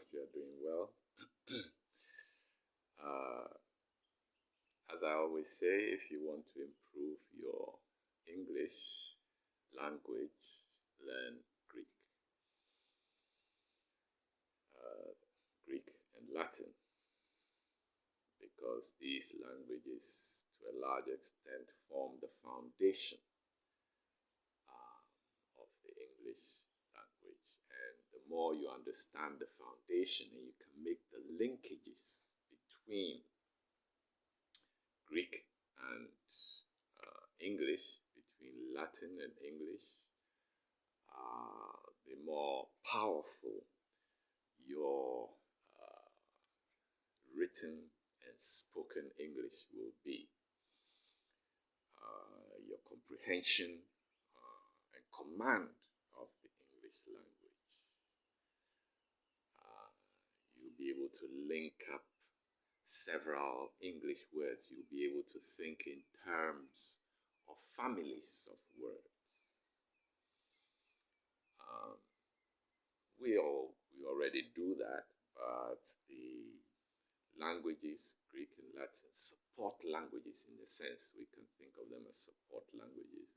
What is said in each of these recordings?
trust you are doing well. uh, as I always say, if you want to improve your English language, learn Greek. Greek and Latin, because these languages, to a large extent, form the foundation of the English language. And the more you understand the foundation, and you can make the linkages between Greek and English, between Latin and English, the more powerful your written and spoken English will be. Your comprehension and command of the English language. You'll be able to link up several English words. You'll be able to think in terms of families of words. We already do that, but the languages, Greek and Latin, support languages in the sense we can think of them as support languages,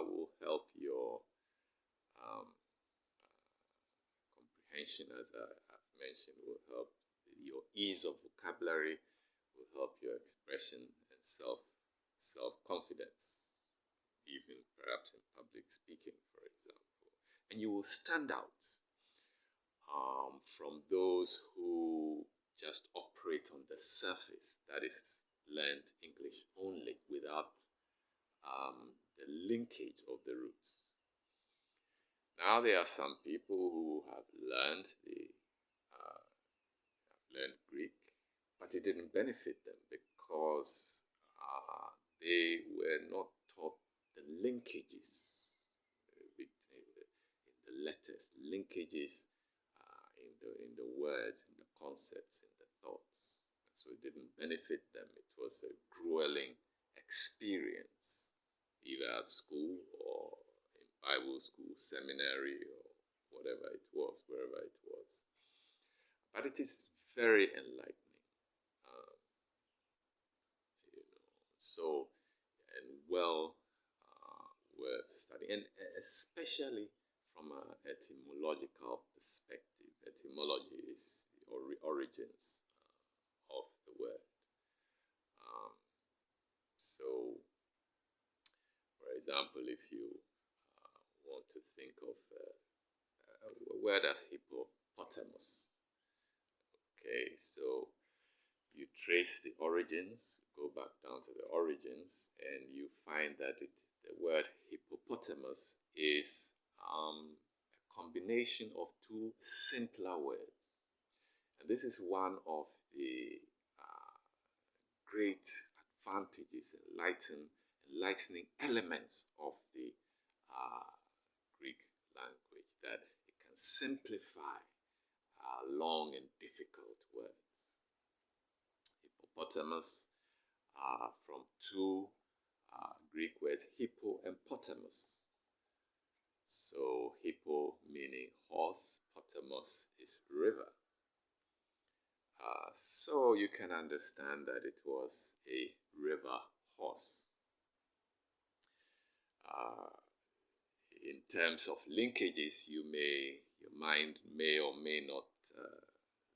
will help your comprehension, as I've mentioned, will help your ease of vocabulary, will help your expression and self-confidence, even perhaps in public speaking, for example. And you will stand out from those who just operate on the surface, that is, learned English only without the linkage of the roots. Now there are some people who have learned Greek, but it didn't benefit them because they were not taught the linkages in the letters, linkages in the words, in the concepts, in the thoughts. So it didn't benefit them. It was a grueling experience, either at school or in Bible school, seminary, or whatever it was, wherever it was. But it is very enlightening, so, and well worth studying, and especially from an etymological perspective. Etymology is the origins of the word. So, for example, if you want to think of a word as hippopotamus, okay, so you trace the origins, go back down to the origins, and you find that the word hippopotamus is a combination of two simpler words. And this is one of the great advantages, enlightening elements of the Greek language, that it can simplify long and difficult words. Hippopotamus from two Greek words, hippo and potamus. So hippo meaning horse, potamus is river. So you can understand that it was a river horse. In terms of linkages, your mind may or may not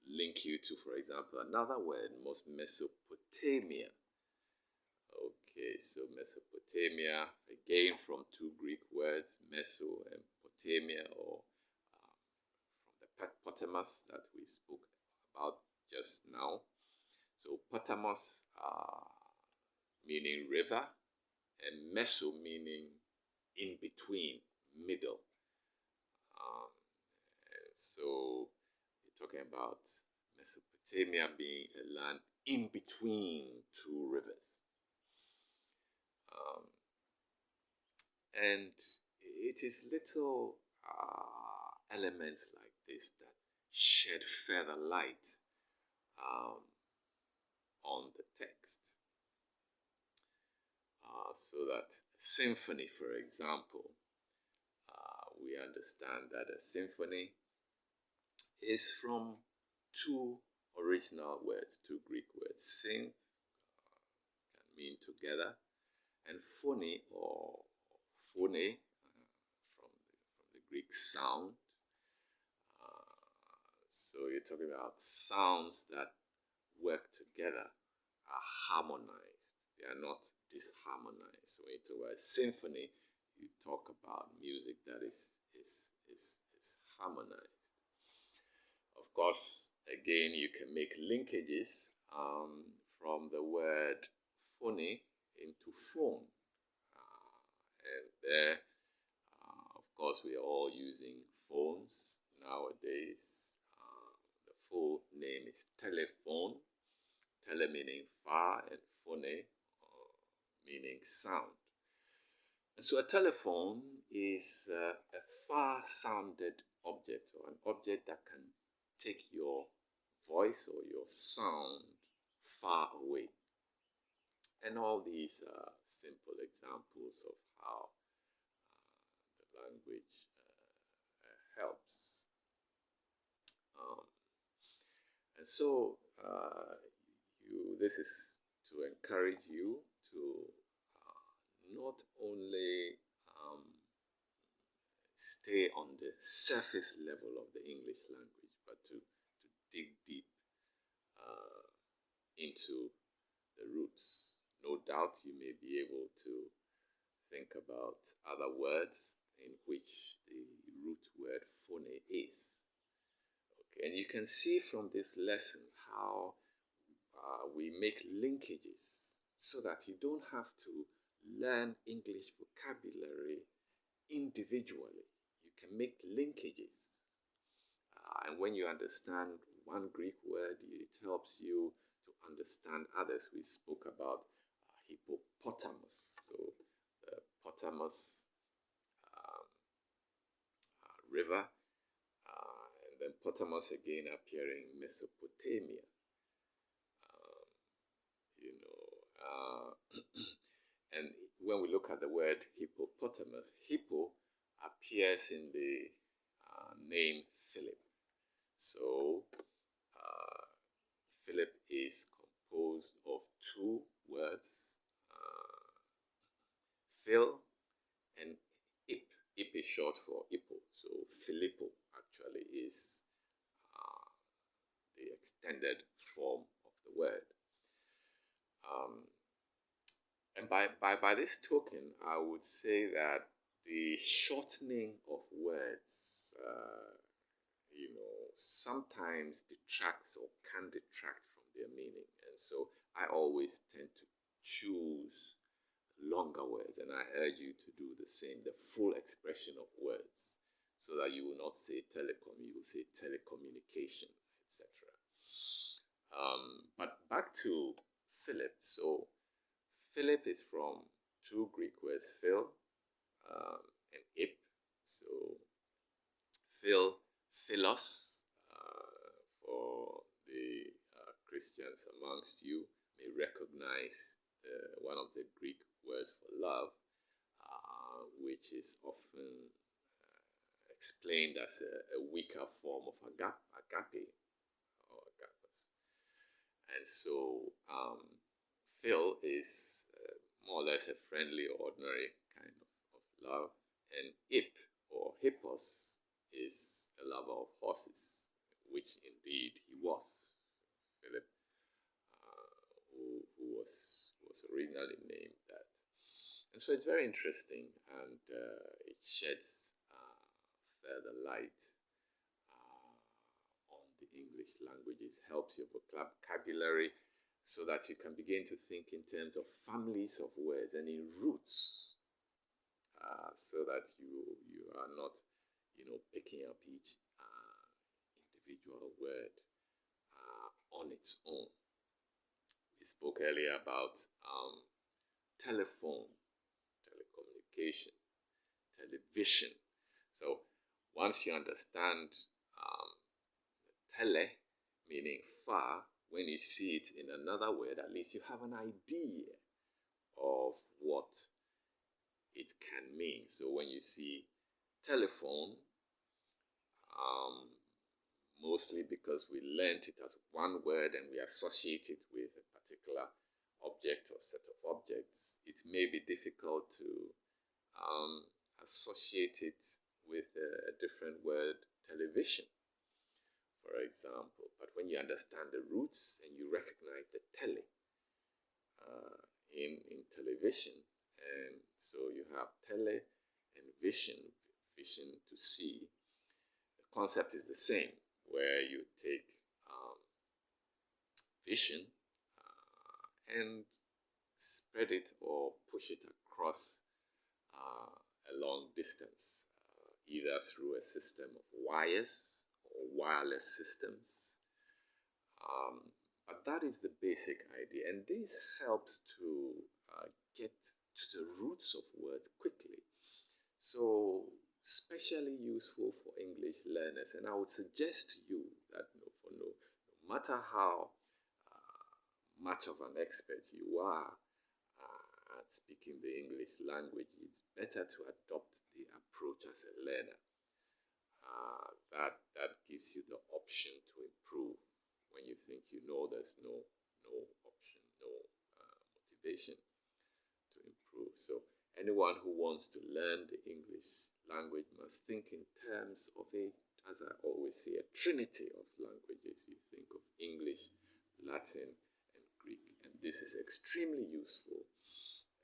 link you to, for example, another word, Mesopotamia. Okay, so Mesopotamia, again from two Greek words, Meso and Potamia, or from the Potamus that we spoke about just now. So Potamus meaning river, and Meso meaning in between, middle. And so you're talking about Mesopotamia being a land in between two rivers. And it is little elements like this that shed further light on the text. So that symphony, for example, we understand that a symphony is from two original words, two Greek words. Syn can mean together, and phone or phone from the Greek sound. So you're talking about sounds that work together, are harmonized. They are not disharmonized. So when you talk about symphony, you talk about music that is harmonized. Of course, again, you can make linkages from the word phone into phone. And there, of course, we are all using phones nowadays. The full name is telephone. Tele meaning far and phone meaning sound. And so a telephone is a far-sounded object, or an object that can take your voice or your sound far away. And all these are simple examples of how the language helps. And so this is to encourage you to not only stay on the surface level of the English language, but to dig deep into the roots. No doubt you may be able to think about other words in which the root word phone is. Okay, and you can see from this lesson how we make linkages so that you don't have to learn English vocabulary individually. You can make linkages. And when you understand one Greek word, it helps you to understand others. We spoke about hippopotamus. So the potamus river, and then potamus again appearing Mesopotamia. And when we look at the word hippopotamus, hippo appears in the name Philip. So Philip is composed of two words, Phil and Ip. Ip is short for Ippo. So Filippo actually is the extended form of the word. And by this token, I would say that the shortening of words, sometimes detracts or can detract from their meaning. And so I always tend to choose longer words, and I urge you to do the same, the full expression of words, so that you will not say telecom, you will say telecommunication, etc. But back to Philip. So Philip is from two Greek words, Phil and Ip. So Phil, Philos, for the Christians amongst you may recognize one of the Greek words for love, which is often explained as a weaker form of agape or agapes. And so Phil is more or less a friendly, ordinary kind of love. And Ip, or Hippos, is a lover of horses, which indeed he was. Philip, who was originally named that. And so it's very interesting, and it sheds further light on the English language. It helps your vocabulary, so that you can begin to think in terms of families of words and in roots, so that you are not, picking up each individual word on its own. We spoke earlier about telephone, telecommunication, television. So once you understand tele, meaning far, when you see it in another word, at least you have an idea of what it can mean. So when you see telephone, mostly because we learnt it as one word and we associate it with a particular object or set of objects, it may be difficult to associate it with a different word, television, for example. But when you understand the roots and you recognize the tele in television, and so you have tele and vision, vision to see, the concept is the same, where you take vision and spread it or push it across a long distance, either through a system of wires or wireless systems. But that is the basic idea, and this helps to get to the roots of words quickly. So, especially useful for English learners, and I would suggest to you that no matter how much of an expert you are at speaking the English language, it's better to adopt the approach as a learner. That gives you the option to improve when you think you know there's no option, no motivation to improve. So anyone who wants to learn the English language must think in terms of as I always say, a trinity of languages. You think of English, Latin, and Greek, and this is extremely useful.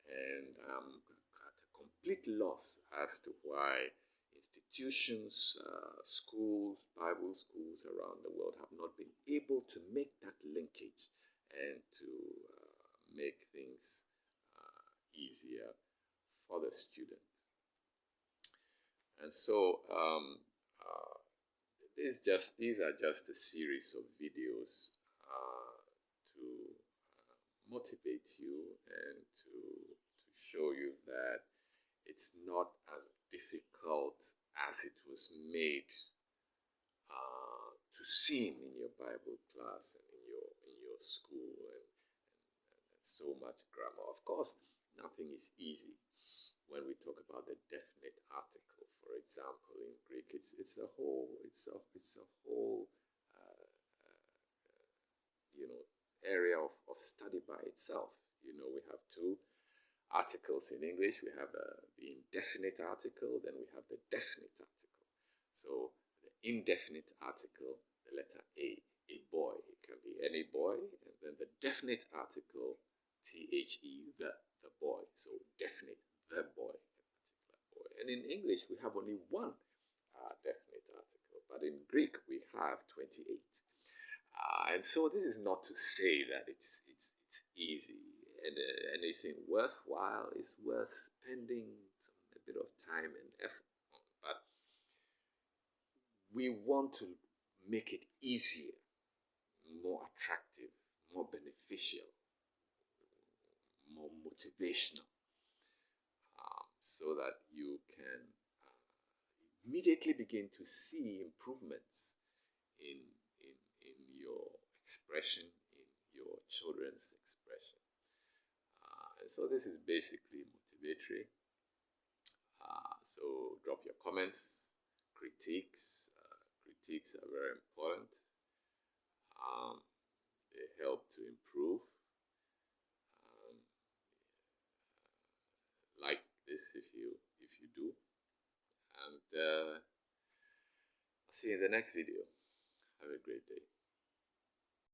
And I'm at a complete loss as to why institutions, schools, Bible schools around the world have not been able to make that linkage and to make things easier for the student. And so these are just a series of videos to motivate you and to show you that it's not as difficult as it was made to seem in your Bible class and in your school and so much grammar. Of course, nothing is easy. When we talk about the definite article, for example, in Greek, it's a whole area of study by itself. We have two articles in English. We have the indefinite article, then we have the definite article. So the indefinite article, the letter A boy. It can be any boy, and then the definite article, the, the boy. So definite, the boy, a particular boy. And in English, we have only one definite article, but in Greek, we have 28. And so this is not to say that it's easy, and anything worthwhile is worth spending a bit of time and effort on. But we want to make it easier, more attractive, more beneficial, more motivational, so that you can immediately begin to see improvements in your expression, in your children's expression. And so this is basically motivatory. So drop your comments, critiques. Critiques are very important. They help to improve. Like this if you do. And I'll see you in the next video. Have a great day.